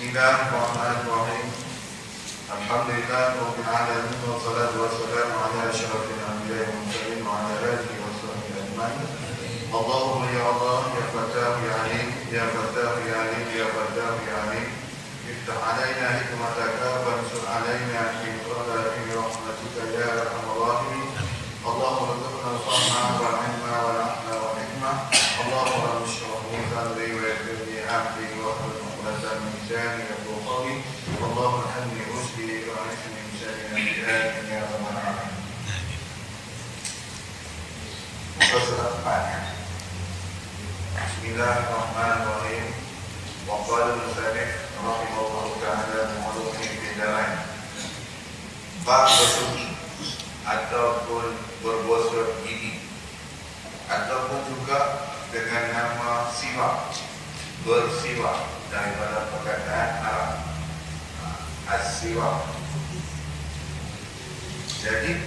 Bismillahirrahmanirrahim. Alhamdulillahirabbil alamin wassalatu wassalamu ala asyrafil anbiya'i wal mursalin wa ala alihi washabbihi ajmain. Allahumma ya Allah ya Fattah ya Alim ya Fattah ya Alim ya Fattah ya Alim. Iftah alaina hikmataka wansur alaina min qadari rahmatika ya arhamar rahimin. Allahumma rzuqna al-fahma wal 'ilma wal 'aqla wal hikmah. Allahumma ishrah li sadri wa yassir li amri wa hlul 'uqdatam min lisani yafqahu qawli. Allahumma hamni rusdi wa 'afini min syarri al-a'daa'i ya rabbal 'alamin. Bismillahirrahmanirrahim. Wa qala al-musannif rahimahullahu ta'ala mu'alliqin bid'ah. Bab bersuci ataupun berbosok gigi ataupun juga dengan nama siwak, bersiwak daripada perkataan Arab as-siwak. Jadi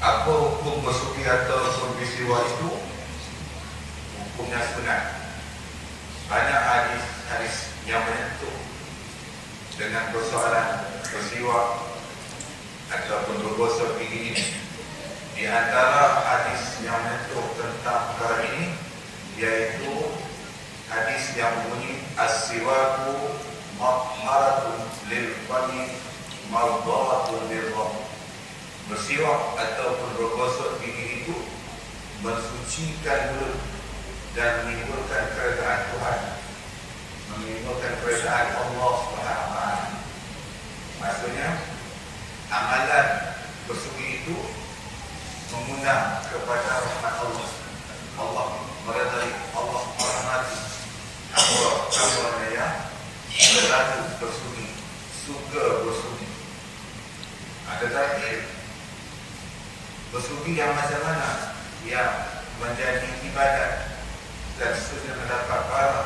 apa hukum bersuci atau bersiwak itu? Hukumnya sebenar. Banyak hadis yang menyentuh dengan persoalan bersiwak ataupun berbosok gigi ini. Di antara hadis yang menyentuh tentang perkara ini yaitu hadis yang berbunyi as-siwaku mahmaratun lil fami mawdaatun lil rabb. Bersiwak ataupun berbosok gigi itu mensucikan mulut dan menimbulkan keredaan Tuhan, menimbulkan keredaan Allah SWT. Maksudnya amalan bersuci itu mengundang kepada rahmat Allah. Allah meridai, Allah merahmati hamba-hambanya yang berlaku bersuci, suka bersuci. Tetapi bersuci yang macam mana yang menjadi ibadat dan seterusnya mendapat pahala,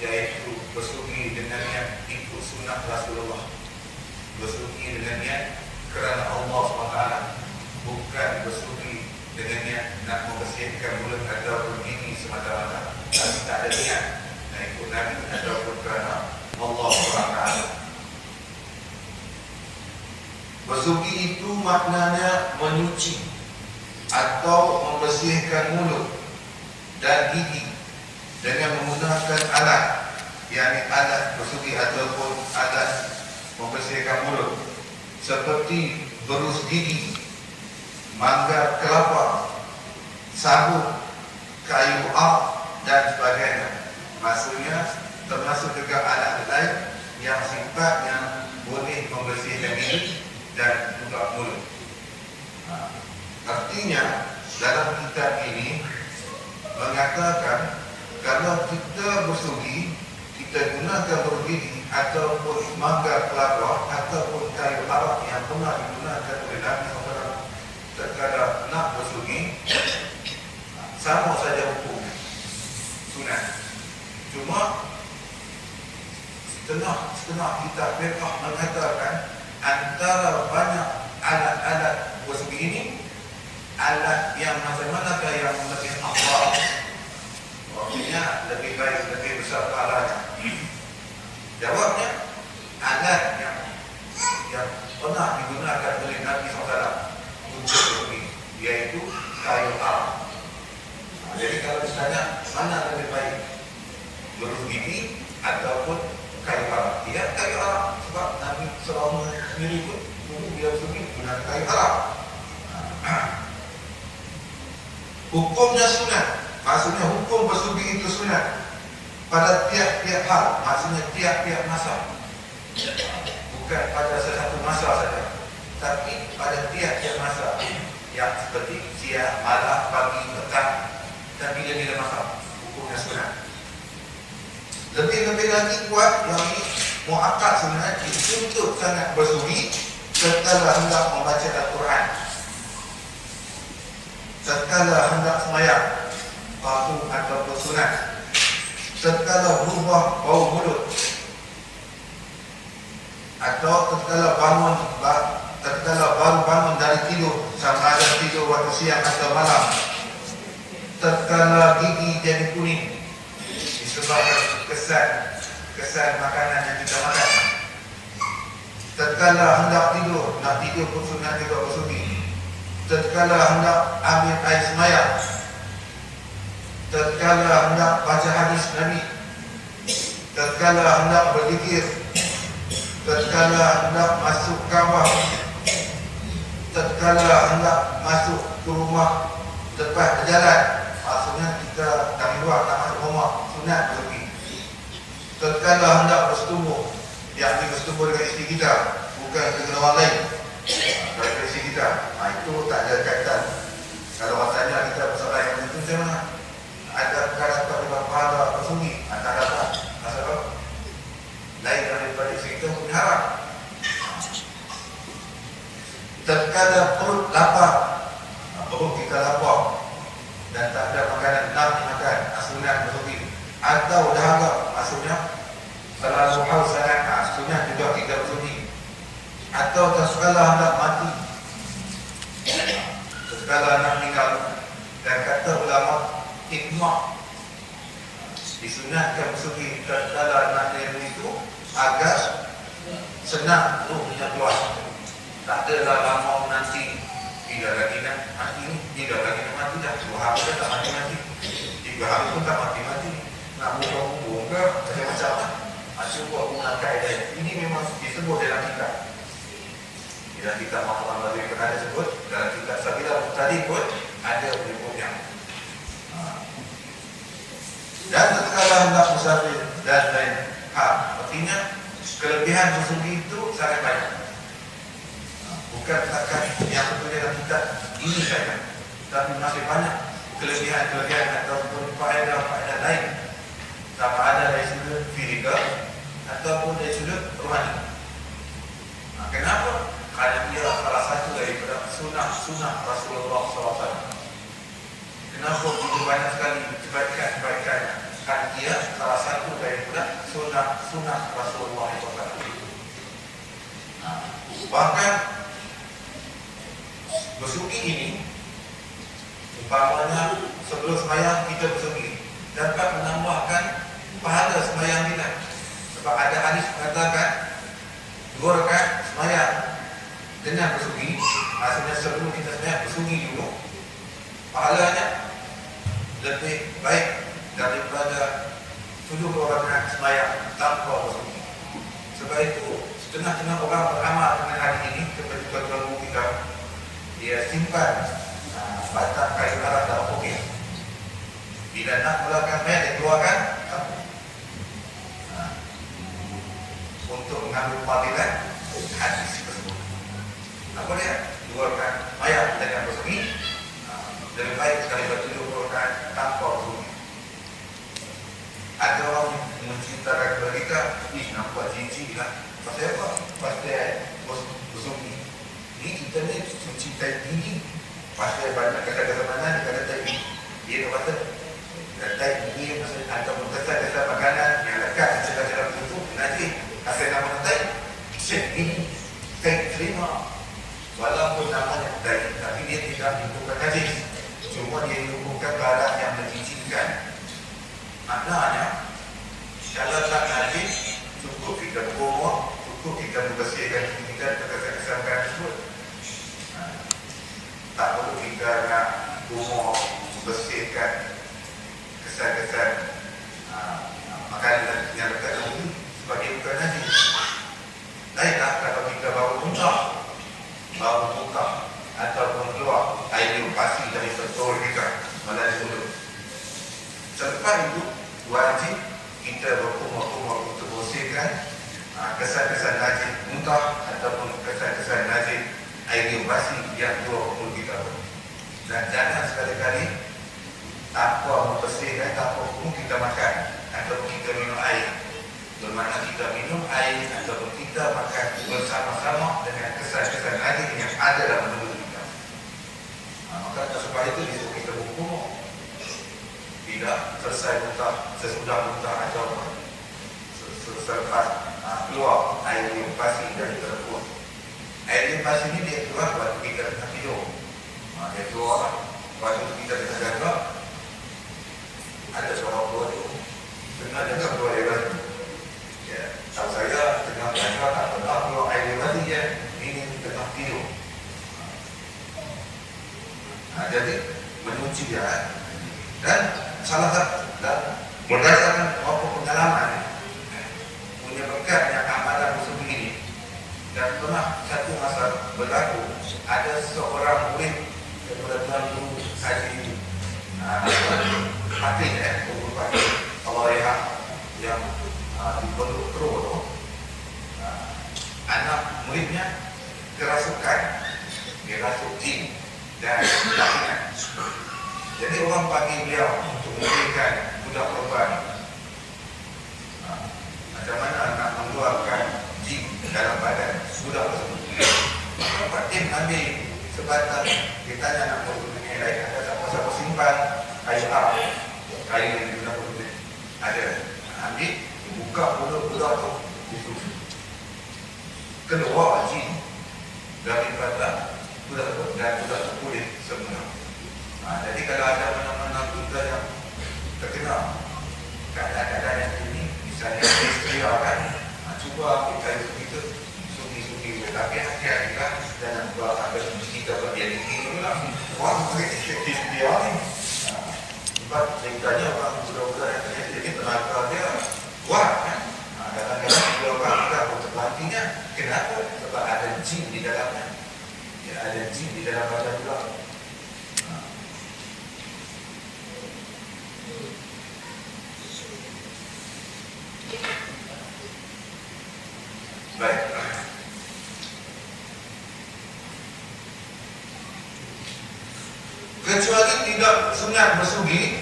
yaitu bersuci dengan niat ikut sunnah Rasulullah, bersuci dengan niat kerana Allah SWT, bukan bersuci dengan niat nak membersihkan mulut ataupun gigi semata-mata, tapi tak ada niat nak ikut Nabi ataupun kerana Allah SWT. Bersuci itu maknanya menyuci atau membersihkan mulut dan gigi dengan menggunakan alat, yakni alat bersuci ataupun alat membersihkan mulut seperti berus gigi, manggar kelapa, sabun, kayu art dan sebagainya. Maksudnya termasuk juga alat lain yang sifatnya boleh membersihkan gigi dan juga mulut. Artinya dalam kitab ini mengatakan kalau kita bersuci, kita gunakan bergigi ataupun manggar kelapa ataupun kayu arak yang pernah digunakan oleh Nabi SAW terkadang nak bersuci, sama saja hukum sunat. Cuma setengah kitab fiqh mengatakan antara banyak alat-alat bersegi ini alat yang macam manakah yang lebih afdal? Maksudnya lebih baik, lebih besar pahalanya. Jawabnya, alat yang pernah digunakan oleh Nabi SAW untuk bersegi, yaitu kayu arang. Jadi kalau ditanya mana lebih baik, beruang gigi ataupun kayu arang? Ya, kayu arang. Sebab Nabi SAW sendiri pun dia bersegi gunakan kayu arang. Hukumnya sunat. Maksudnya hukum bersugi itu sunat pada tiap-tiap hal. Maksudnya tiap-tiap masa. Bukan pada satu masa saja, tapi pada tiap-tiap masa. Yang seperti siang, malam, pagi, petang dan bila-bila masa. Hukumnya sunat. Lebih-lebih lagi kuat yang ini muakkad sunat dituntut sangat bersugi setelah hendak membaca Al-Quran, setelah hendak sembahyang fardu ataupun sunat, setelah berubah bau mulut, atau setelah baru bangun dari tidur, sama ada tidur waktu siang atau malam, setelah gigi jadi kuning disebabkan kesan makanan yang kita makan, setelah hendak tidur, nak tidur pun sunat juga bersugi, setelah hendak ambil air sembahyang, tatkala hendak baca hadis Nabi, tatkala hendak berzikir, tatkala hendak masuk kawah, tatkala hendak masuk ke rumah lepas berjalan. Maksudnya kita kami luar tak masuk rumah, sunat bersugi. Tatkala hendak bersetubuh, yang bersetubuh dengan isteri kita, bukan dengan orang lain, dengan isteri kita, itu tak ada kaitan. Kalau rasanya kita bersalah yang itu macam mana? Ada perkara dapat pahala bersugi, tak dapat. Pasal apa? Lain daripada isteri kita punya haram. Tatkala perut lapar, perut kita lapar dan tak ada makanan nak dimakan, sunat bersugi. Atau dahaga, maksudnya terlalu haus sangat, sunat juga kita bersugi. Atau tatkala hendak mati, tatkala nak meninggal, dan kata ulama hikmah disunatkan bersugi tatkala nak meninggal itu agar senang ruhnya keluar. Tak adalah lama nanti tidak lagi nak mati, tidak lagi nak mati dah 2 hari dah tak mati-mati, 3 hari pun tak mati-mati, nak buang-buang ke macam-macam lah. Cuba guna kaedah ini memang disebut dalam kitab. Dalam kitab Muhammad Nabi pernah ada sebut, dalam kitab Sabilah tadi pun ada menyebutnya. Dan tatkala hendak musafir dan lain hal, artinya kelebihan bersugi itu sangat banyak. Bukan setakat yang betul dalam kitab ini saja, tapi masih banyak kelebihan-kelebihan ataupun faedah-faedah lain, sama ada dari sudut fizikal ataupun dari sudut rohani. Kenapa? Karena dia salah satu daripada sunnah Rasulullah SAW. Kenapa begitu banyak sekali kebaikan-kebaikan? Karena dia salah satu daripada sunnah Rasulullah SAW. Bahkan bersugi ini, umpamanya sebelum sembahyang kita bersugi, dapat menambahkan pahala sembahyang kita. Sebab ada hadis mengatakan 2 rakaat sembahyang dengan bersugi, maksudnya sebelum kita sembahyang bersugi dulu, pahalanya lebih baik daripada 7 rakaat sembahyang tanpa bersugi. Sebab itu setengah-setengah orang beramal dengan hadis ini seperti tuan-tuan kita, dia simpan batang kayu arang dalam poket. Bila nak mulakan mayat, dia keluarkan untuk mengambil panggilan hadis tersebut. Apa dia? 2 rakaat mayat dengan bersugi lebih baik daripada 7 rakaat tanpa bersugi. Ada orang menceritakan kepada kita, nampak jijik lah. Pasal apa? Pasal bersugi. Ini kita ni mencintai diri. Pasal banyak kata-kata mana dia kata tadi. Dia kata tai ini maksudnya atau kesan-kesan makanan yang lekat dalam tubuh nanti asal nama tai ini tai terima walaupun namanya tai cukup kita membersihkan diri kita kesan-kesan tersebut. Tak perlu kita nak umur membersihkan kesan-kesan makanan yang dekat dengan ini sebagai bukan najis. Lainlah kalau kita baru muntah ataupun keluar air pasti dari betul kita melalui mulut. Selepas itu wajib kita berkumur-kumur untuk bersihkan kesan-kesan najis muntah ataupun kesan-kesan najis air pasti yang keluar mulut kita. Dan jangan sekali-kali tanpa membersihkan, tanpa pun kita makan ataupun kita minum air. Bermakna kita minum air ataupun kita makan bersama-sama dengan kesan-kesan najis yang ada dalam mulut kita. Maka sebab itu disuruh kita berkumur. Tidak selesai muntah, sesudah muntah atau selepas keluar air limpasi dari perut. Air limpasi ini dia keluar waktu kita tengah tidur. Dia keluar waktu kita tengah jaga. Ada seorang keluar itu tengah jaga keluar air limpasi. Ya, tahu saya tengah jaga tak pernah keluar air limpasi ya. Ini tengah tidur. Jadi mencuci dia. Dan salah satu berdasarkan pengalaman punya berkat yang amalan musuh ini, dan pernah satu masa berlaku ada seorang murid kepada Guru Haji Fatih Guru Fatih Allah yang di Pondok Pro, anak muridnya kerasukan, dirasuk jin dan lainnya. Jadi orang panggil beliau untuk memberikan budak korban. Macam mana nak mengeluarkan jin dalam badan budak tersebut. Pak Tim ambil sebatang, dia tanya nak berhubung dengan lain, ada siapa-siapa simpan kayu yang digunakan untuk ada. Ambil, buka budak tu, keluar jin daripada budak tersebut dan budak tersebut pulih semula. Jadi kalau ada mana-mana kita yang terkena keadaan yang ini, misalnya isteri kan, cuba kita suki tapi hati-hatilah dan buat ada kita berjadi ini lah. Orang mungkin dia ni, sebab ceritanya orang budak-budak yang terjadi tenaga dia kuat kan. Kadang-kadang dia orang kita berterbantinya, kenapa? Sebab ada jin di dalamnya. Ya, ada jin di dalam badan juga. Baik. Kecuali tidak sunat bersugi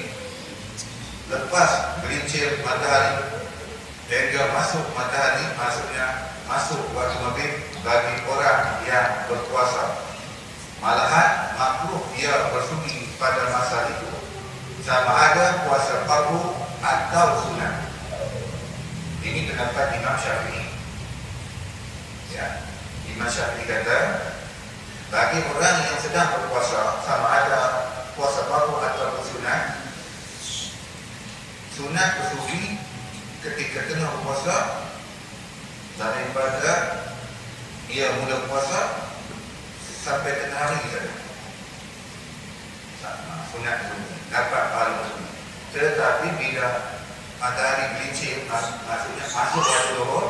lepas gelincir matahari hingga masuk matahari, maksudnya masuk waktu maghrib bagi orang yang berpuasa. Malahan makruh dia bersugi pada masa itu, sama ada puasa fardu atau sunat. Ini pendapat Imam Syafi'i. Ya, Imam Syafi'i kata bagi orang yang sedang berpuasa, sama ada puasa fardu atau sunat, sunat bersugi ketika tengah berpuasa daripada ia mula puasa sampai tengah hari saja. Sunat bersugi dapat pahala bersugi. Tetapi bila matahari gelincir, maksudnya masuk waktu zuhur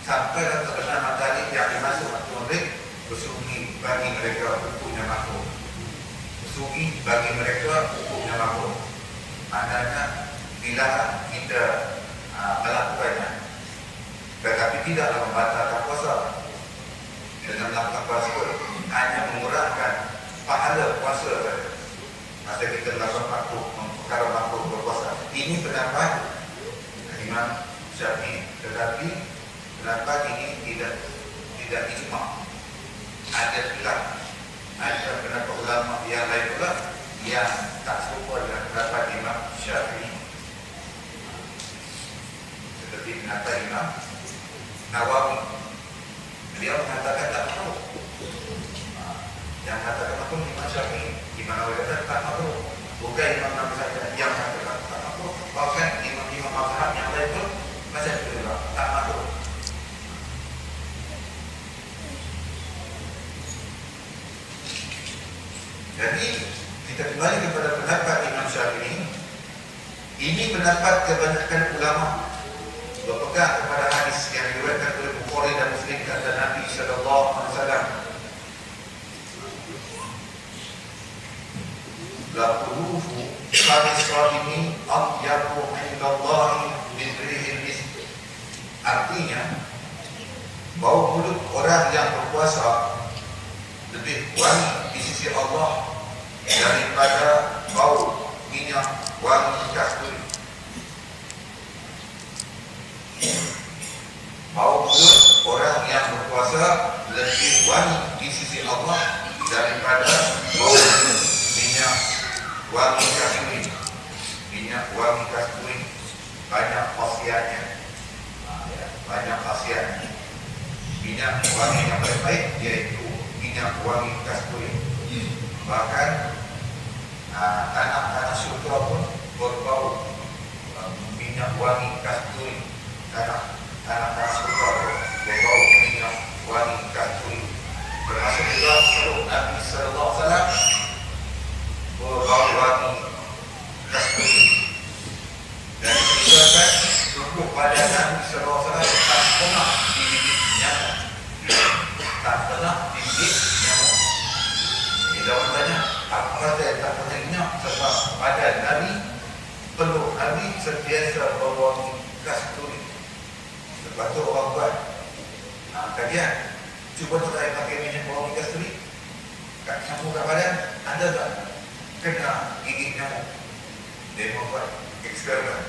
sampai terkena matahari yang masuk waktu maghrib, bersugi bagi mereka hukumnya makruh. Bersugi bagi mereka hukumnya makruh. Maknanya bila kita melakukannya, tetapi tidaklah membatalkan puasa. Dengan melakukan puasa hanya mengurangkan pahala puasa saja. Masa kita melakukan makruh, perkara makruh berpuasa. Ini pendapat Imam Syafi'i, tetapi pendapat ini tidak ijma'. Ada khilaf. Ada pendapat ulama yang lain pula yang tak serupa dengan pendapat Imam Syafi'i. Seperti pendapat Imam Nawawi, beliau mengatakan tak makruh. Yang katakan makruh Imam Syafi'i, Imam Nawawi kata tak makruh. Bukan Imam Nawawi saja yang mengatakan tak makruh, bahkan imam-imam mazhab yang lain pun macam itu juga tak makruh. Jadi kita kembali kepada pendapat Imam Syafi'i. Ini pendapat kebanyakan ulama berpegang kepada hadis yang diriwayatkan oleh Bukhari dan Muslim kata Nabi sallallahu alaihi wasallam, la qulufu qadisrabini atyabu indallahi min rihil misk. Artinya bau mulut orang yang berpuasa lebih wangi di sisi Allah daripada bau minyak wangi kasturi. Bau mulut orang yang berpuasa lebih wangi di sisi Allah daripada bau minyak wangi kasturi. Minyak wangi kasturi banyak khasiatnya. Banyak khasiatnya. Minyak wangi yang baik yaitu minyak wangi kasturi. Bahkan tanah-tanah surga pun berbau minyak wangi kasturi. Tanah-tanah surga pun berbau minyak wangi kasturi. Termasuk juga peluk Nabi sallallahu alaihi wasallam berbau wangi kasturi. Dan disebutkan tubuh badan Nabi sallallahu alaihi wasallam tak pernah digigit nyamuk. Tak pernah digigit nyamuk. Ini jawabannya apa saya tak pernah nyamuk sebab badan Nabi, peluk Nabi sentiasa berwangi kasturi. Sebab tu orang buat kajian, cuba try pakai minyak wangi kasturi kat nyamuk kat badan, anda tak kena gigit nyamuk. Dia buat eksperimen,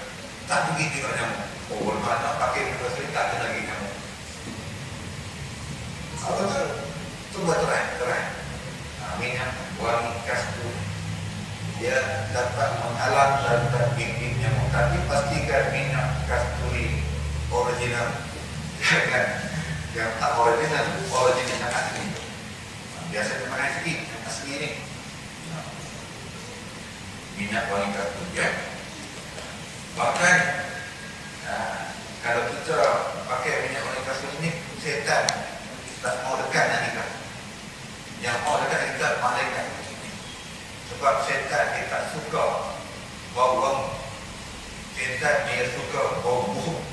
tak gigit juga nyamuk. Oh, bermakna pakai minyak kasturi tak kena gigit nyamuk. Apa tu? Cuba try. Minyak wangi kasturi dia dapat menghalang dan gigit nyamuk. Tapi pastikan minyak kasturi original. Jangan yang tak original yang asli. Biasanya pakai sikit yang asli ni. Minyak wangi kasturi ya. Bahkan kalau kita pakai minyak wangi kasturi ni, setan tak mau dekat dengan kita. Yang mau dekat kita malaikat. Sebab setan dia tak suka bau wangi. Setan dia suka bau busuk.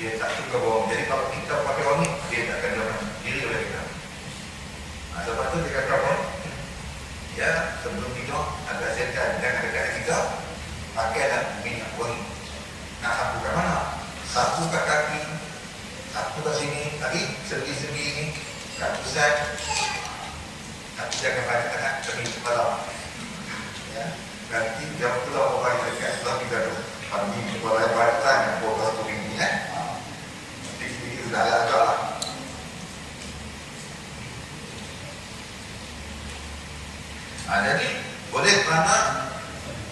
Dia tak suka bau wangi. Jadi kalau kita pakai wangi, dia tak akan jauh diri oleh kita. Sebab tu dia kata apa? Ya, sebelum tidur ada setan jangan dekat kita. Pakailah minyak wangi. Nak sapu kat mana? Sapu kat kaki, sapu kat sini, tadi segi-segi ini, kat pusat. Tapi jangan banyak sangat demi kepala. Ya, nanti jam pula orang yang dekat sebelah kita tu. Kami kepala yang banyak sangat, bawah satu ini ya. Nanti sedikit sudah agak lah. Jadi boleh kerana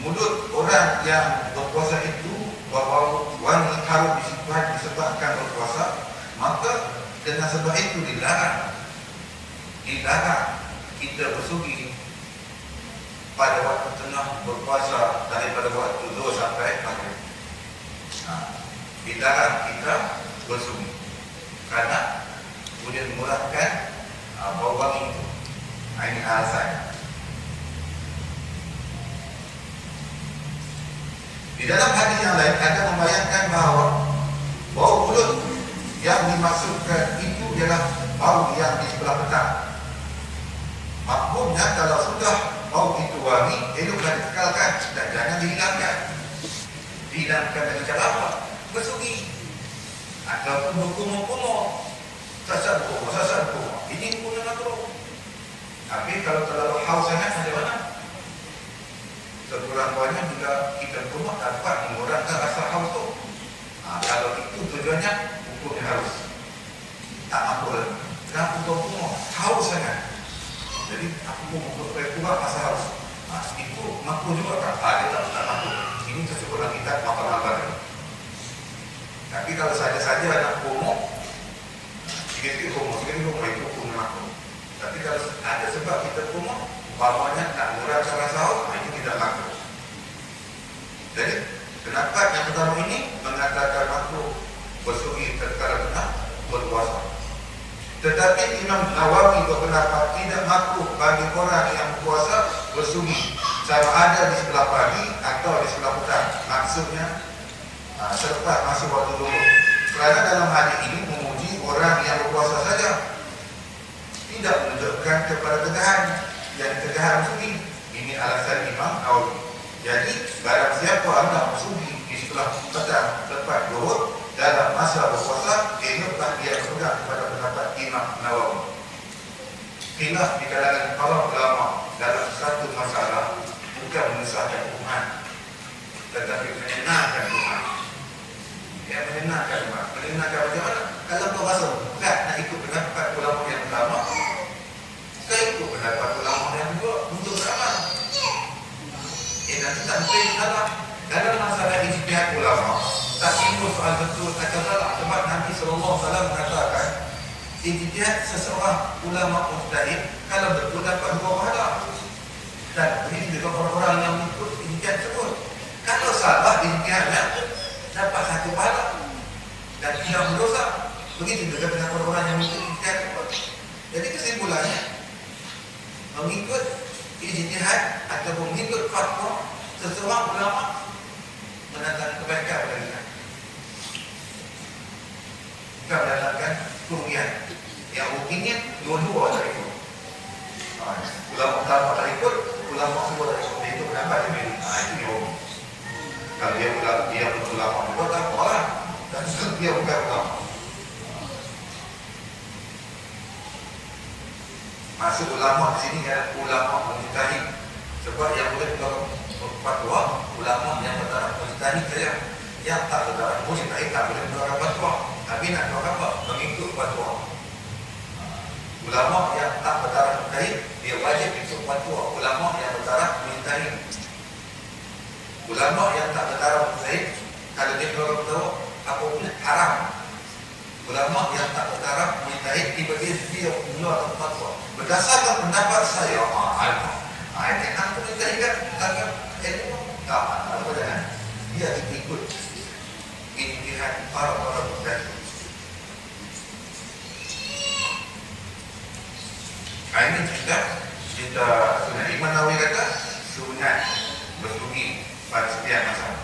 mulut orang yang berpuasa itu berbau wangi harum disebabkan berpuasa, maka dengan sebab itu dilarang kita bersugi pada waktu tengah berpuasa daripada waktu zuhur sampai maghrib. Dilarang kita bersugi kerana kemudian mengurangkan bau wangi itu. Ini alasan. Di dalam hadis yang lain ada membayangkan bahawa bau mulut yang dimaksudkan itu ialah bau yang di sebelah petang. Maksudnya kalau sudah bau itu wangi, eloklah dikekalkan dan jangan dihilangkan. Dihilangkan dengan cara apa? Bersugi ataupun berkumur-kumur. Sasar kumur. Ini pun makruh. Tapi kalau terlalu haus sangat macam mana? Sekurang-kurangnya juga kita kumur dapat mengurangkan rasa haus tu. Kalau itu tujuannya, hukumnya harus tak makruh. Kenapa kumur? Haus sangat. Jadi aku kurang rasa haus. Itu makruh juga kan? Dia tak makruh. Ini tersebut dalam kitab makanan baru. Tapi kalau saja-saja nak kumur, sikit-sikit kumur itu hukumnya makruh. Tapi kalau ada sebab kita kumur, umpamanya nak mengurangkan rasa haus, ini tidak makruh. Jadi pendapat yang pertama ini mengatakan makruh bersugi tatkala tengah berpuasa. Tetapi Imam Nawawi berpendapat tidak makruh bagi orang yang berpuasa bersunyi sama ada di sebelah pagi atau di sebelah petang. Maksudnya selepas masuk waktu zuhur. Kerana dalam hadis ini memuji orang yang berpuasa saja, tidak menunjukkan kepada tegahan yang tegahan sunyi. Ini alasan Imam Nawawi. Jadi barang siapa hendak bersunyi di sebelah petang lepas zuhur dalam masa berpuasa, ingatlah dia berpegang kepada pendapat Imam Nawawi. Khilaf di kalangan para ulama dalam satu masalah bukan menyusahkan umat, tetapi menyenangkan umat. Yang menyenangkan umat. Menyenangkan bagaimana? Kalau kau rasa berat nak ikut pendapat ulama yang pertama, kau ikut pendapat ulama yang kedua untuk beramal. Nanti tak boleh salah. Dalam masalah ijtihad ulama, tak timbul soal betul atau salah. Sebab Nabi SAW mengatakan ijtihad seseorang ulama mujtahid kalau betul dapat 2 pahala. Dan ini juga orang-orang yang ikut ijtihad tersebut. Kalau salah ijtihadnya dapat 1 pahala dan tidak berdosa. Begitu juga dengan orang-orang yang ikut ijtihad tersebut. Jadi kesimpulannya, mengikut ijtihad ataupun mengikut fatwa seseorang ulama mendatangkan kebaikan pada kita. Bukan mendatangkan kerugian. Yang ruginya dua-dua tak ikut. Ulama pertama tak ikut, ulama kedua tak ikut. Itu pendapat dia. Itu yang rugi. Kalau dia ulama juga tak apa lah. Dan dia bukan ulama. Masuk ulama di sini adalah ulama mujtahid. Sebab yang boleh fatwa ulama yang bertaraf mujtahid saja. Yang tak bertaraf mujtahid tak boleh bertaraf fatwa. Tapi nak tahu apa? Mengikut fatwa. Ulama yang tak bertaraf mujtahid, dia wajib ikut fatwa ulama yang bertaraf mujtahid. Ulama yang tak bertaraf mujtahid, kalau dia bertaraf fatwa, apa pun haram. Ulama yang tak bertaraf mujtahid, tiba-tiba dia mengeluarkan fatwa. Berdasarkan pendapat saya, ini aku mujtahid kan, tak apa dah. Dia ikut ijtihad para mujtahid. Ini kita sunat. Imam Nawawi kata sunat bersunyi pada setiap masa.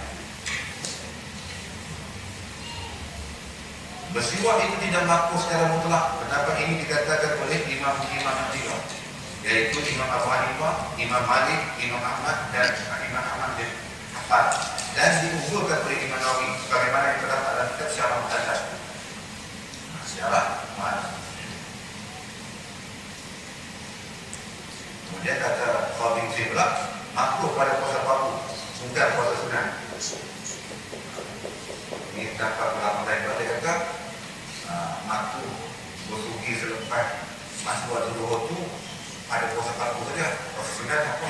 Bersiwak itu tidak makruh secara mutlak. Pendapat ini dikatakan oleh imam-imam yang tiga, yaitu Imam Abu Hanifah, Imam Malik, Imam Ahmad dan Imam Ahmad bin Hanbal, dan diunggulkan oleh Imam Nawawi sebagaimana yang terdapat dalam kitab Syarah Muhammad. Syarah Muhammad. Kemudian kata Fadil Zibrak, makruh pada puasa fardu, bukan puasa sunat. Ini dapat ulama lain kata makruh bersuci selepas masuk waktu zuhur tu ada puasa fardu saja. Puasa sunat apa?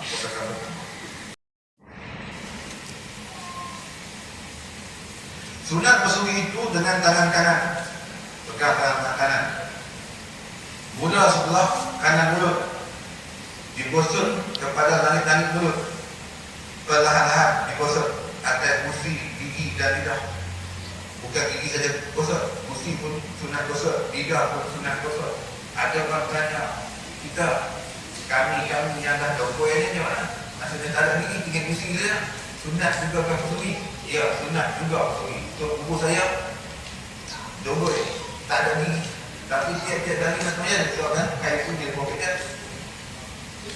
Puasa fardu. Sunat bersuci itu dengan tangan kanan, pegang tangan kanan. Mula sebelah kanan mulut, digosok kepada langit-langit mulut, perlahan-lahan digosok atas gusi, gigi dan lidah. Bukan gigi saja gosok, gusi pun sunat gosok, lidah pun sunat gosok. Ada orang tanya kita, kami yang dah tahu kuih ni macam mana? Maksudnya tak ada gigi, tinggal gusi saja. Sunat juga kan bersuci? Ya, sunat juga bersuci. Untuk kubu saya, dogoi, tak ada gigi. Tapi tiap-tiap dari semuanya disebabkan kain itu dia poket.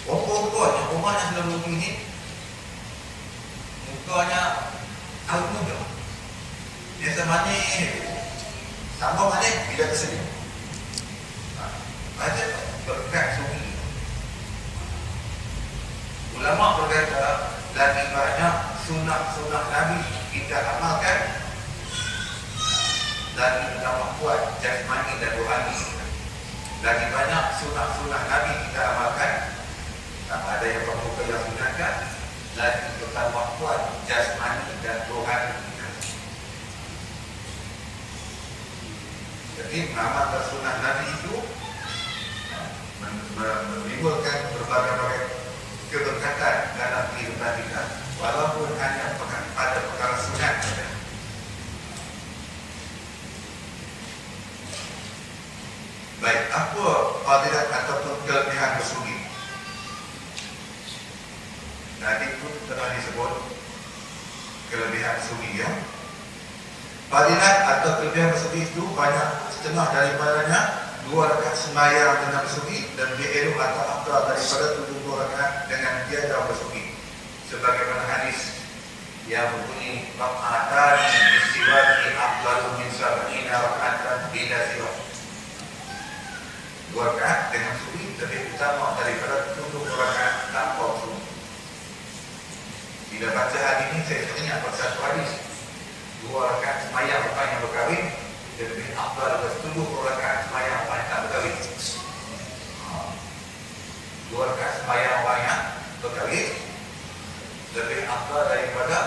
Pokok-pokoknya, rumahnya selalu begini. Mukanya out muda. Biasa manis. Tambah manis, tidak tersedia. Macam berkat sunyi. Ulama berkata, lagi banyak sunnah-sunnah Nabi kita amalkan, lagi tambah kuat jasmani dan rohani. Lagi banyak sunah-sunah Nabi kita amalkan, tak ada yang perlu yang sunatkan, lagi bertambah kuat jasmani dan rohani kita. Jadi mengamalkan sunah Nabi itu menimbulkan berbagai-bagai keberkatan dalam kehidupan kita, walaupun hanya pada perkara sunat saja. apa fadilat ataupun kelebihan bersugi? Tadi pun telah disebut kelebihan bersugi ya. Fadilat atau kelebihan bersugi itu banyak, setengah daripadanya 2 rakaat sembahyang dengan bersugi dan lebih elok atau afdal daripada 7 rakaat dengan tiada bersugi. Sebagaimana hadis yang berbunyi rakaatan istiwati afdalu min sab'ina rakaatan bila siwak. 2 rakaat dengan bersugi lebih utama daripada 7 rakaat tanpa bersugi. Bila baca hadis ini saya teringat pada satu hadis, 2 rakaat sembahyang lepas yang berkahwin lebih afdal daripada 7 rakaat sembahyang lepas yang tak berkahwin. 2 rakaat sembahyang lepas yang berkahwin lebih afdal daripada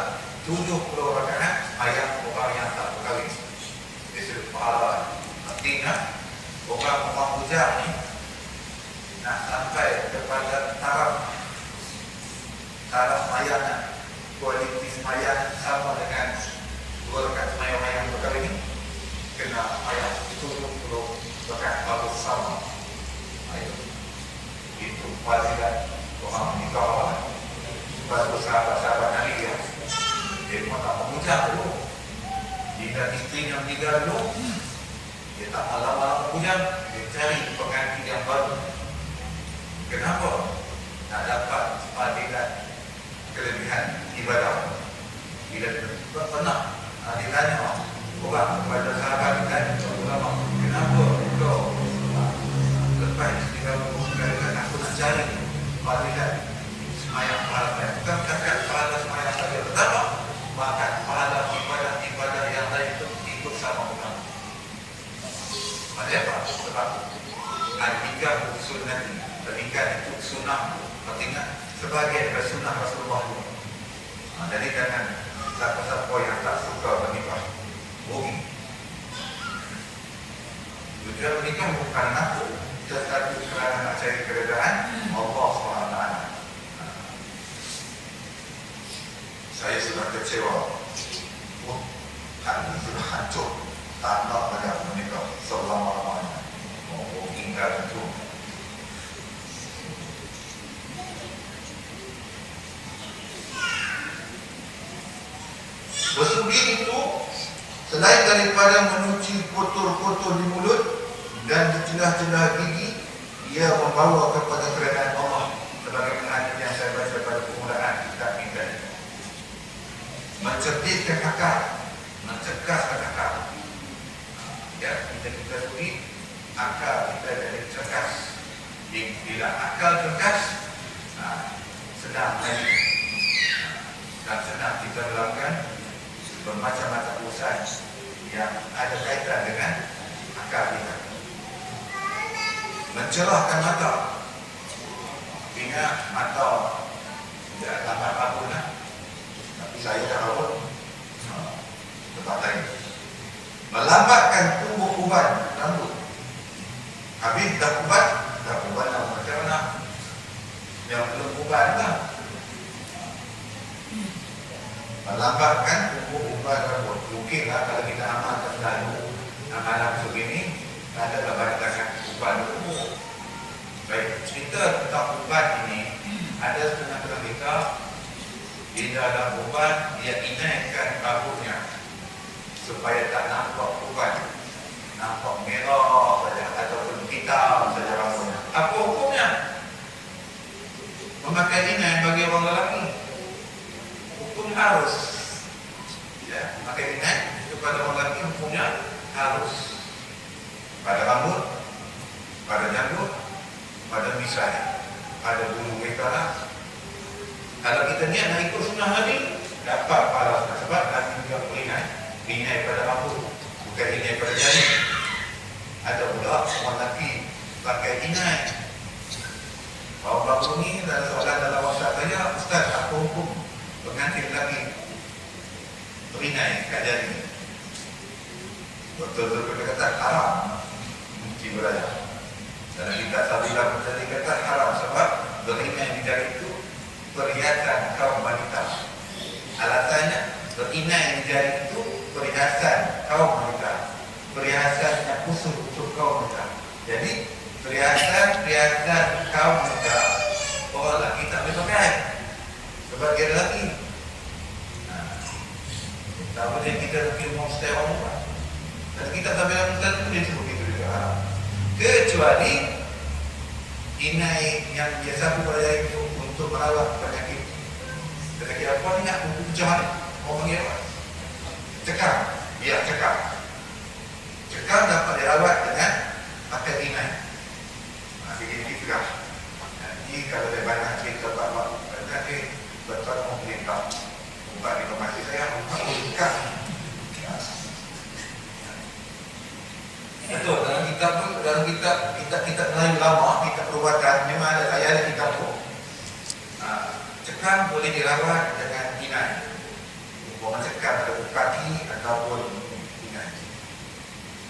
70 rakaat sembahyang orang yang tak berkahwin. Disebut pahala. Artinya orang bujang ni nak sampai kepada taraf sembahyang, kualiti sembahyang sama dengan 2 rakaat sembahyang orang yang berkahwin ni, kena sembahyang 70 rakaat baru sama. Itu fadilat orang menikah. Sebab sahabat-sahabat Nabi ya, dia pun tak memuja dulu. Jika istrinya meninggal dulu, dia tak malam-malam memuja, dia cari pengganti yang baru. Kenapa? Tak dapat fadilat kelebihan ibadah. Bila pernah ditanya orang kepada sahabat dan ulama, kenapa kau lepas tinggal mengatakan aku nak cari fadilat sembahyang pahala, bukan katakan pahala sembahyang saja, tetapi bahkan pahala ibadah yang lain itu ikut sama dengan. Kenapa? Sebab al-nikah sunnah, pernikahan itu sunnah, artinya sebagai sunnah Rasulullah. Jadi jangan siapa-siapa yang tak suka menikah rugi. Tujuan menikah bukan aku, tetapi kerana nak cari keredaan Allah SWT. Saya sudah kecewa. Hati sudah hancur. Tak nak lagi menikah selama-lamanya. Mau tinggal itu. Bersugi itu selain daripada menuci kotor-kotor di mulut dan di celah-celah gigi, ia membawa kepada keredaan Allah. Sebagaimana hadis yang saya baca pada permulaan kitab kita, mencerdikkan akal, mencerdaskan akal. Ya, kita sugi, akal kita jadi cerdas. Bila akal cerdas, senang lagi dan senang kita melakukan bermacam-macam urusan yang ada kaitan dengan akal kita. Mencerahkan mata. Ingat mata tidak lambat rabun lah. Tapi saya dah rabun tempat lain. Melambatkan tumbuh uban rambut. Habis dah uban lah macam mana? Yang belum uban lah. Melambatkan tumbuh uban rambut. Mungkinlah kalau kita amalkan selalu amalan begini, ada banyak uban rambut. Baik, cerita tentang uban ini, ada setengah kita di dalam uban dia inaikkan rambutnya supaya tak nampak uban, nampak merah saja ataupun hitam saja rambutnya. Apa hukumnya? Memakai inai bagi orang lelaki, hukum harus. Ya, memakai inai itu pada orang lelaki hukumnya harus. Pada rambut, pada janggut, pada misai, pada bulu kepala. Kalau kita niat nak ikut sunnah Nabi, dapat pahala sunnah. Sebab Nabi juga berinai, inai pada rambut, bukan inai pada jari. Ada pula orang lelaki pakai inai. Baru-baru ni ada soalan dalam WhatsApp saya, Ustaz, apa hukum pengantin lelaki berinai kat jari? Betul-betul kita kata haram. Mungkin beraya. Dan kita sabilah menjadi kata haram sebab berinai di jari itu perhiasan kaum wanita. Alasannya berinai di jari itu perhiasan kaum wanita, perhiasan yang khusus untuk kaum wanita. Jadi perhiasan kaum muda orang lelaki tak boleh pakai sebab dia lelaki. Tak boleh kita lelaki mau stay orang muda. Dan kita tak boleh menentu dia sebut itu juga. Kecuali inai yang biasa berada itu untuk merawat penyakit apa ni nak buku pecahan orang panggil apa? Cekam. Ya, cekam. Cekam dapat dirawat dengan pakai inai. Sikit-sikit juga. Jadi kalau ada banyak cerita bapak nanti betul mau perintah bukan informasi saya bukan. Betul, dalam kitab Melayu lama, kitab perubatan memang ada ayat kitab tu. Cekam boleh dirawat dengan inai. Umpama cekam pada kaki ataupun inai.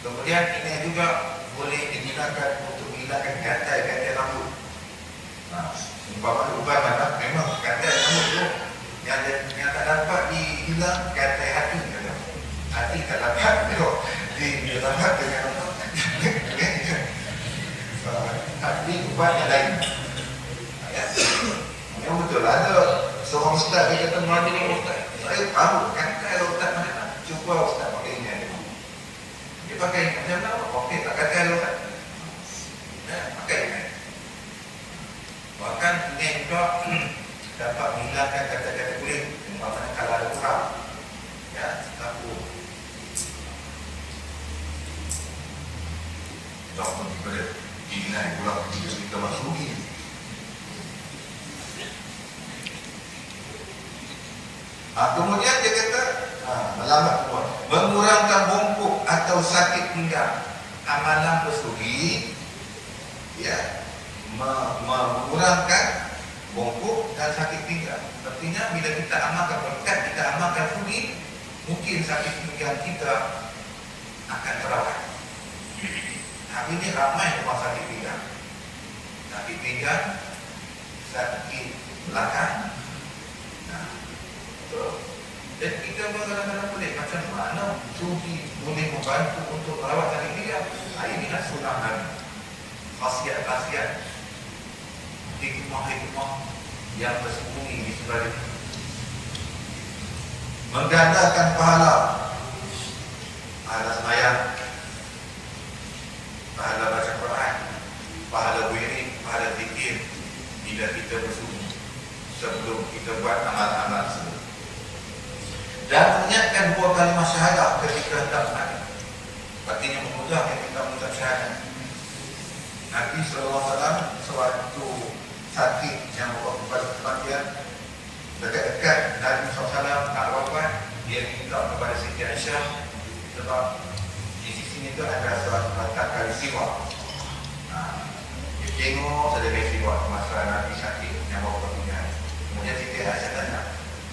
Kemudian inai juga boleh digunakan untuk menghilangkan gatal-gatal rambut. Umpama memang gatal rambut tu yang tak dapat dihilang gatal hati. Hati tak dapat dihilang dengan hati ubat yang lain. Yang betul ada seorang ustaz dia kata mati ni ustaz. Saya tahu kan kalau ustaz mana cuba ustaz pakai ini. Dia pakai macam mana? Okey tak kata ustaz. Pakai ini. Bahkan ini juga dapat menghilangkan kata-kata kulit. Umpamanya kalau ada kurang. Ya, aku tak pun daripada inai pulang kita masuk ini. Kemudian dia kata melambat keluar, mengurangkan bongkok atau sakit pinggang. Amalan pesugi ya, mengurangkan bongkok dan sakit pinggang. Artinya bila kita amalkan berkat, kita amalkan sugi, mungkin sakit pinggang kita akan terawat. Hari ini ramai orang sakit pinggang. Sakit pinggang, sakit belakang. Dan kita kadang-kadang boleh macam mana sugi boleh membantu untuk merawat sakit pinggang. Inilah sunnah Nabi. Khasiat-khasiat hikmah-hikmah yang bersembunyi di sebalik. Menggandakan pahala sembahyang, pahala baca Quran, pahala wirid, pahala zikir bila kita bersuci sebelum kita buat amal-amal tersebut. Dan mengingatkan dua kalimah syahadah ketika hendak mati. Artinya memudahkan kita mengucap syahadah. Nabi SAW sewaktu sakit yang membuat kematian, dekat-dekat Nabi SAW nak wafat, dia minta kepada Siti Aisyah sebab di sini tu ada suatu kali siwak. Dia tengok ada siwak masa Nabi sakit yang bawa pertanyaan. Kemudian Siti Aisyah tanya,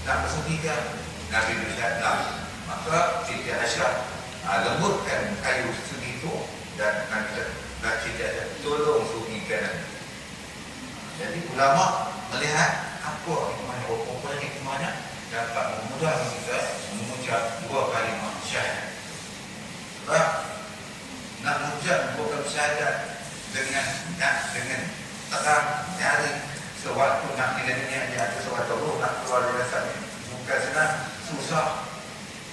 nak bersuci ke? Nabi bersyahadat nak. Maka Siti Aisyah lembutkan kayu sugi itu dan Nabi Siti Aisyah tolong sugikan. Jadi ulama melihat apa hikmahnya, apa hikmahnya dapat memudahkan kita mengucap dua kalimah syahadat. Sebab nak mengucap dua kalimah syahadat dengan terang nyari sewaktu nak di dunia dia ada sewaktu roh nak keluar dari sana. Bukan senang, susah.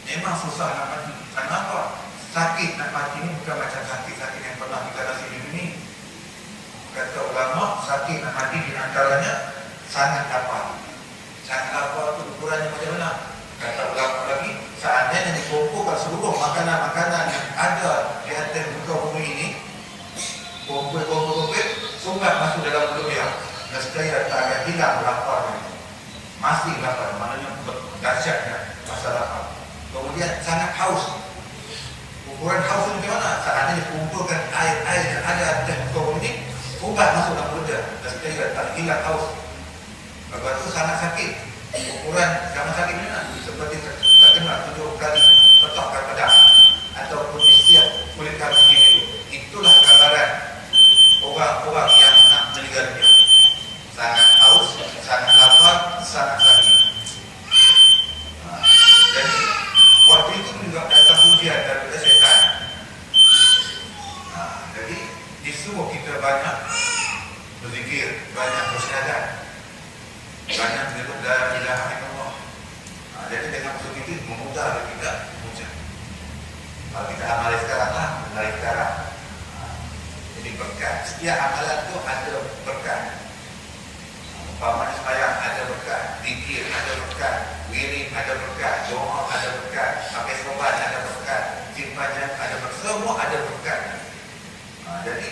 Memang susah nak mati. Kenapa? Sakit nak mati ni bukan macam sakit-sakit yang pernah kita rasa di dunia. Kata ulama, sakit nak mati di antaranya sangat lapar. Sangat lapar itu ukurannya macam mana? Kata ulama lagi, seandainya dikumpulkan seluruh makanan-makanan yang ada di atas muka bumi ini, kumpul-kumpul, sumbat masuk dalam mulut dia. Nescaya tak akan hilang lapar. Masih lapar, maknanya dahsyatnya masa lapar. Kemudian sangat haus. Ukuran haus itu macam mana? Seandainya dikumpulkan air-air yang ada di muka bumi ini, sumbat masuk dalam mulut dia. Nescaya tak hilang haus. Lepas itu sangat sakit. Ukuran sangat sakit ni seperti terkena 7 kali letakkan pedang ataupun disiap kulit kaki itu. Itulah gambaran orang-orang yang nak meninggal dunia. Sangat haus, sangat lapar, sangat sakit. Jadi waktu itu juga datang ujian daripada setan. Jadi disuruh kita banyak berzikir, banyak bersyahadat, banyak menyebut la ilaha illallah. Jadi dengan usul itu memudah bagi kita mengucap. Kalau kita amal sekarang lah, dari sekarang. Jadi berkat. Setiap amalan itu ada berkat. Umpamanya sembahyang ada berkat, zikir ada berkat, wirid ada berkat, doa ada berkat, pakai sobat ada berkat, simpanan ada berkat, semua ada berkat. Jadi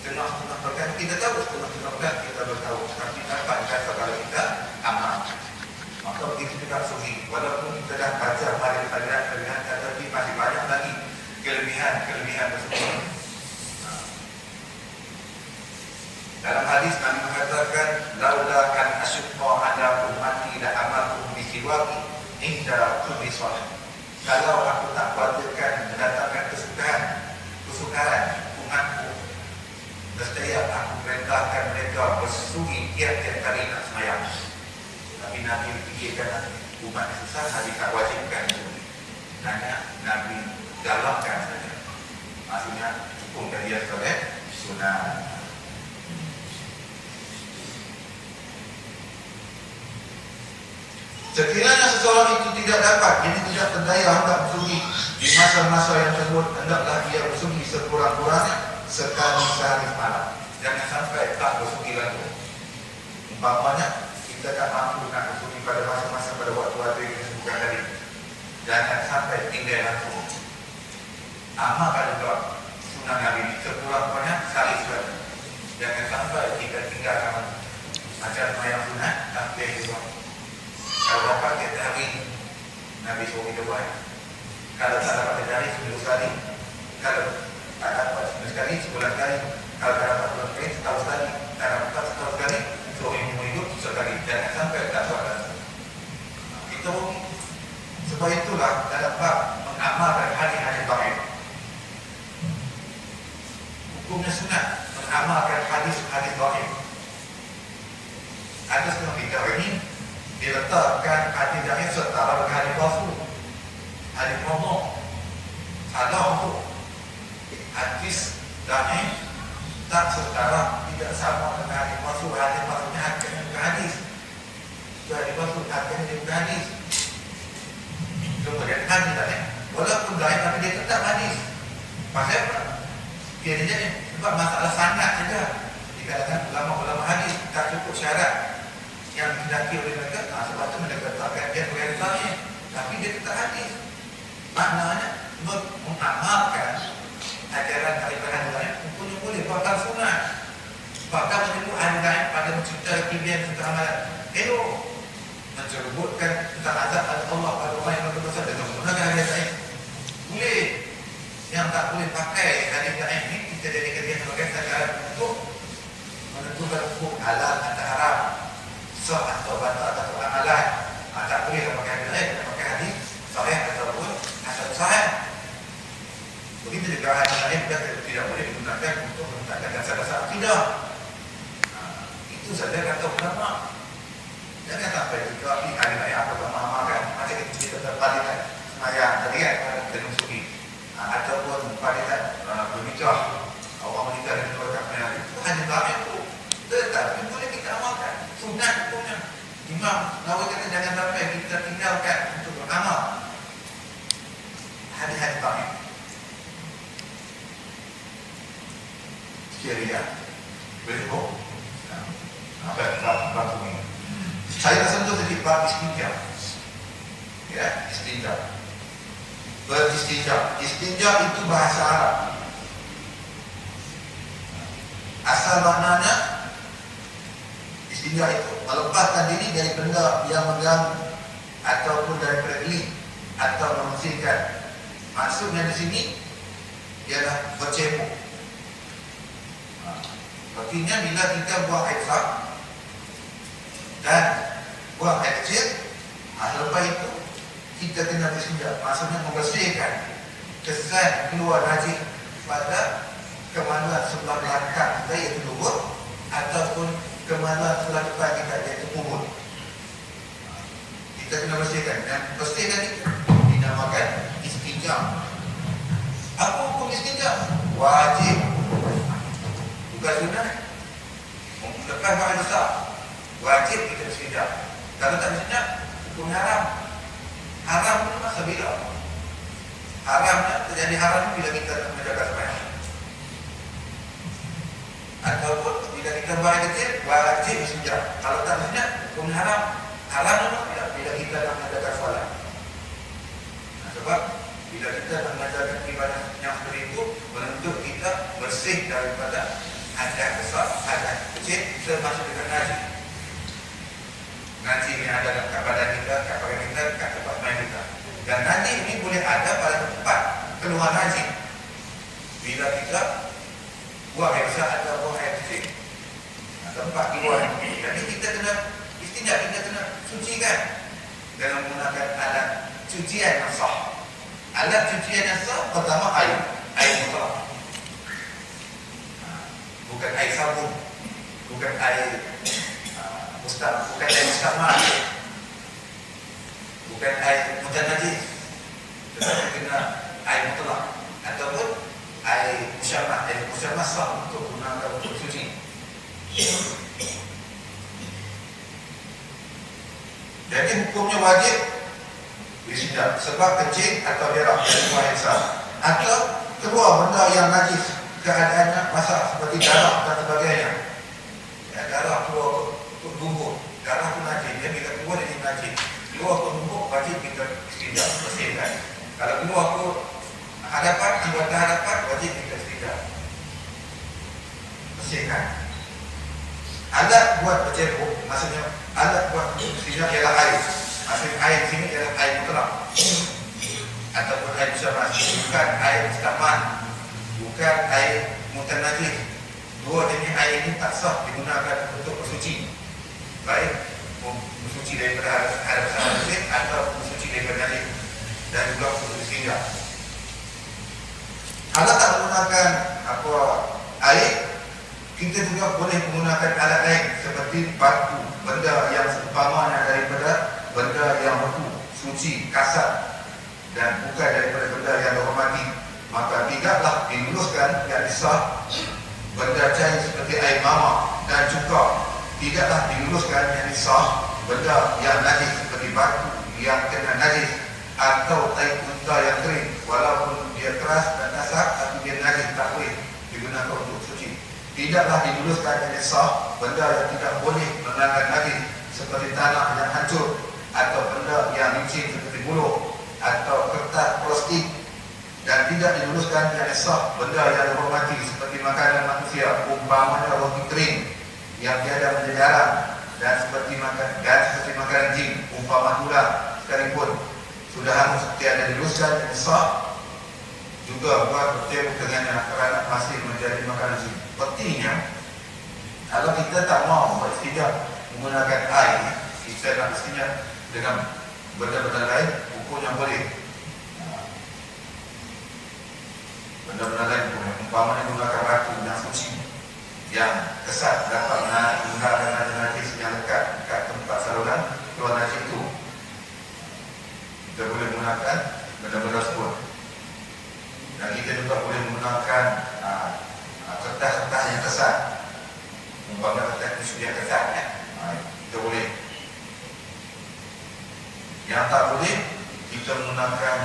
setengah-setengah berkat kita tahu, setengah-setengah berkat kita bertahu. Tapi dapat kata kalau kita amal. Maka begitu juga sufi. Walaupun kita dah baca kalian tetapi masih banyak lagi kelebihan tersebut. Dalam hadis Nabi mengatakan, laula kan asyqa ala ummati la amartum bi siwaki inda kulli shalah. Kalau aku tak khawatirkan mendatangkan kesukaran umatku, nescaya aku perintahkan mereka bersugi tiap-tiap kali nak sembahyang. Tapi Nabi fikirkan umat susah, Nabi tak wajibkan itu. Hanya Nabi galakkan saja. Maksudnya cukup dia sebagai sunnah. Sekiranya seseorang itu tidak dapat, jadi tidak berdaya hendak bersugi di masa-masa yang tersebut, hendaklah dia bersugi sekurang-kurangnya sekali sehari malam. Jangan sampai tak bersugi lagi. Umpamanya kita tak mampu nak bersugi pada masa-masa pada waktu yang kita sebutkan tadi. Jangan sampai tinggal langsung. Amalkan juga sunnah Nabi ini sekurang-kurangnya sekali sekali. Jangan sampai kita tinggalkan macam yang sunnah tapi juga. Kalau dapat kita hari Nabi suruh kita buat. Kalau tak dapat kita hari seminggu sekali. Kalau tak dapat seminggu sekali, sebulan sekali. Kalau tak dapat bulan sekali, setahun sekali. Tak dapat setahun sekali, suruh ibu hidup sekali. Jangan sampai tak buat. Kita sebab itulah dalam bab mengamalkan hadis-hadis baik. Hukumnya sunat mengamalkan hadis-hadis baik. Ada setengah kita ini diletakkan hadis da'i setara dengan hadis palsu, hadis bohong. Salah untuk hadis da'i tak setara, tidak sama dengan hadis palsu. Hadis palsunya hakikatnya bukan hadis. Hadis palsu hakikatnya bukan hadis. Kemudian hadis da'i walaupun da'i tapi dia tetap hadis. Pasal apa? Dia jadi sebab masalah sanad saja. Dikatakan ulama-ulama hadis tak cukup syarat yang didaki oleh mereka, sebab itu mereka letakkan dia perintahnya, tapi dia tetap hadis. Maknanya mengamalkan ajaran daripada lain hukumnya boleh, bahkan sunat, bahkan menyebut ahli lain pada mencipta kelebihan tentang amalan. Menyebutkan tentang azab Allah pada orang yang berdosa dengan menggunakan hadis lain boleh. Yang tak boleh pakai hadis lain ini kita jadikan dia sebagai sajaran untuk menentukan hukum halal atau haram, sah atau batal atau amalan. Tak boleh pakai hadis lain, pakai hadis sahih ataupun hasan sahih. Begitu juga hadis lain tidak boleh digunakan untuk menetapkan dasar-dasar akidah. Itu saja kata ulama. Jangan sampai juga hadis lain apa pemahaman macam kita terpalikan semayang tadi kan kena sugi ataupun palikan berbicara Allah menikah dan berkata itu hadis lain itu tetapi boleh kita amalkan sunat hukumnya. Imam Nawawi kata jangan sampai kita tinggalkan untuk beramal hadis-hadis baik. Sekiranya berikut apa yang ini saya sentuh sedikit bab istinja. Ya, istinja. Beristinja. Istinja itu bahasa Arab. Asal maknanya istinja itu melepaskan diri dari benda yang mengganggu ataupun dari pergeli atau memusingkan. Maksudnya di sini ialah bercebok. Artinya bila kita buang air besar dan buang air kecil, lepas itu kita kena berstinja. Maksudnya membersihkan kesan keluar najis pada kemaluan sebelah belakang kita iaitu lubuk ataupun kemaluan sebelah depan kita iaitu kubur. Kita kena bersihkan dan bersihkan itu dinamakan istinja. Apa hukum istinja? Wajib bukan sunnah. Lepas makan besar, wajib kita bersijak. Kalau tak bersijak, hukum haram. Haram itu masa bila? Haramnya terjadi haram bila kita menjaga sembahyang. Ataupun bila kita buang air kecil, wajib bersijak. Kalau tak bersijak, hukum haram. Haram itu bila kita nak menjaga solat. Sebab bila kita nak menjaga ibadah yang seperti itu, menuntut kita bersih daripada hadas besar, hadas kecil, termasuk dengan najis. Najis yang ada kat badan kita, kat pakaian kita, kat tempat main kita. Dan najis ini boleh ada pada tempat keluar najis. Bila kita buang air besar atau buang air kecil, tempat keluar. Jadi kita kena istinja, kita kena sucikan dengan menggunakan alat cucian yang sah. Alat cucian yang sah pertama air mutlak. Bukan air sabun, bukan air bukan air mustamal, bukan air mutan najis, tetapi kena air mutlak ataupun air musyamah. Air musyamah sah untuk gunakan untuk suci. Jadi hukumnya wajib disijak sebab kencing atau berak dari buang air besar atau keluar benda yang najis, keadaannya masak seperti darah dan sebagainya. Ya, darah keluar tubuh, darah pun najis. Dia bila keluar dari najis, keluar ke tubuh, wajib kita istijak, bersihkan. Kalau keluar ke hadapan, anggota hadapan, wajib kita istijak, bersihkan. Alat buat berceruk, maksudnya alat buat istijak ialah air. Maksudnya air di sini ialah air mutlak ataupun air musyamah, bukan air mustamal, bukan air mutan najis. Dua jenis air ini tak sah digunakan untuk bersuci, baik bersuci daripada hadas besar atau bersuci daripada najis, dan juga untuk istijak. Kalau tak menggunakan air, kita juga boleh menggunakan alat lain seperti batu, benda yang seumpamanya daripada benda yang beku, suci, kasar, dan bukan daripada benda yang dihormati. Maka tidaklah diluluskan yang sah benda cair seperti air mama, dan juga tidaklah diluluskan yang sah benda yang najis seperti batu yang kena najis atau tai unta yang kering, walaupun dia keras dan kasar tapi dia najis, tak boleh digunakan untuk suci. Tidaklah diluluskan yang sah benda yang tidak boleh mengandung najis seperti tanah yang hancur atau benda yang licin seperti buluh atau kertas plastik, dan tidak diluluskan yang sah benda yang dihormati seperti makanan manusia, umpamanya roti kering yang tiada menjejaran, dan seperti makanan jin, umpama tulang sekalipun sudah hangus tiada diluluskan yang sah juga buat bertemu dengannya kerana masih menjadi makanan jin. Pentingnya, kalau kita tak mau beristijak menggunakan air, kita nak beristijak dengan benda-benda lain, hukumnya boleh. Benda-benda lain boleh, umpamanya menggunakan batu yang suci, yang kesat, dapat menggunakan najis yang lekat dekat tempat saluran keluar najis itu. Kita boleh menggunakan benda-benda tersebut. Dan kita juga boleh menggunakan kertas-kertas yang kesat, umpamanya kertas tisu yang kesat, kita boleh. Yang tak boleh, kita menggunakan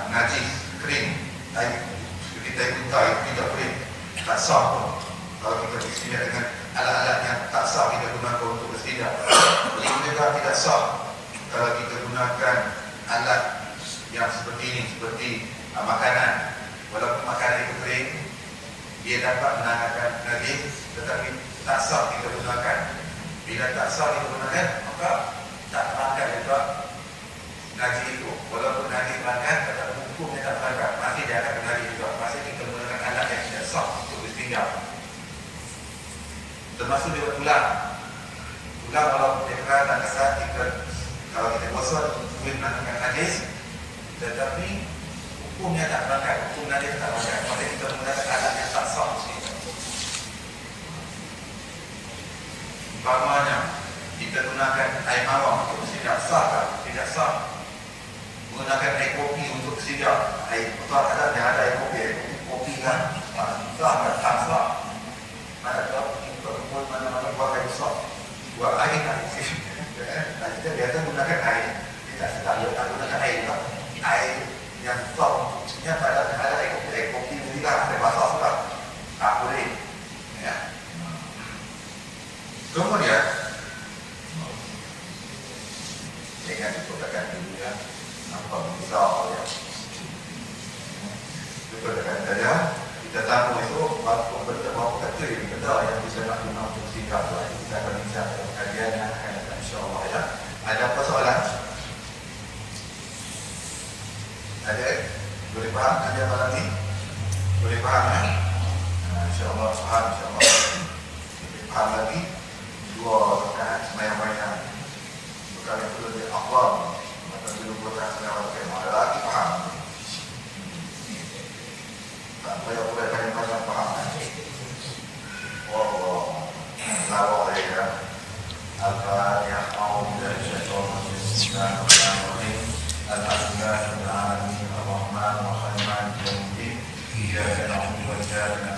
najis kering, seperti tai unta, itu tidak boleh, tak sah pun. Kalau kita beristijak dengan alat-alat yang tak sah kita gunakan untuk beristijak. Ini juga tidak sah kalau kita gunakan alat yang seperti ini, seperti makanan. Walaupun makanan itu kering, dia dapat menanggalkan najis, tetapi tak sah kita gunakan. Bila tak sah kita gunakan, maka tak terangkat juga najis itu. Walaupun najis terangkat, tetapi hukumnya tak terangkat, masih dia akan najis juga. Masih kita menggunakan alat yang tidak sah untuk beristijak. Termasuk juga tulang. Tulang walaupun dia keras dan kesat, kalau kita gosok, boleh menanggalkan najis, tetapi hukumnya tak terangkat, hukum najis tak terangkat. Maka kita menggunakan alat yang tak sah. Umpamanya kita gunakan air mawar untuk beristijak, sah tak? Tidak sah. Menggunakan air kopi untuk beristijak, air betul ada air kopi kan sah tak? Tak sah. saja kita tamu itu berapa kata benda yang bisa nak guna untuk sikap kita akan bincang dalam kajian yang akan datang insyaAllah ya. Ada apa soalan? Ada? Boleh faham kajian malam ni? Boleh faham ya? InsyaAllah faham insyaAllah. Boleh faham lagi? 2 rakaat semayang-mayang berkali perlu di akhbar maka dulu buatkan semayang-mayang ada lagi faham tak payah boleh banyak-banyak faham Allah lawak ya Al-Fatihah A'udzubillahi minasyaitonir rajim Al-Hamdulillahirabbil alamin Ar-Rahmanir Rahim Maliki yaumiddin Iyyaka na'budu wa iyyaka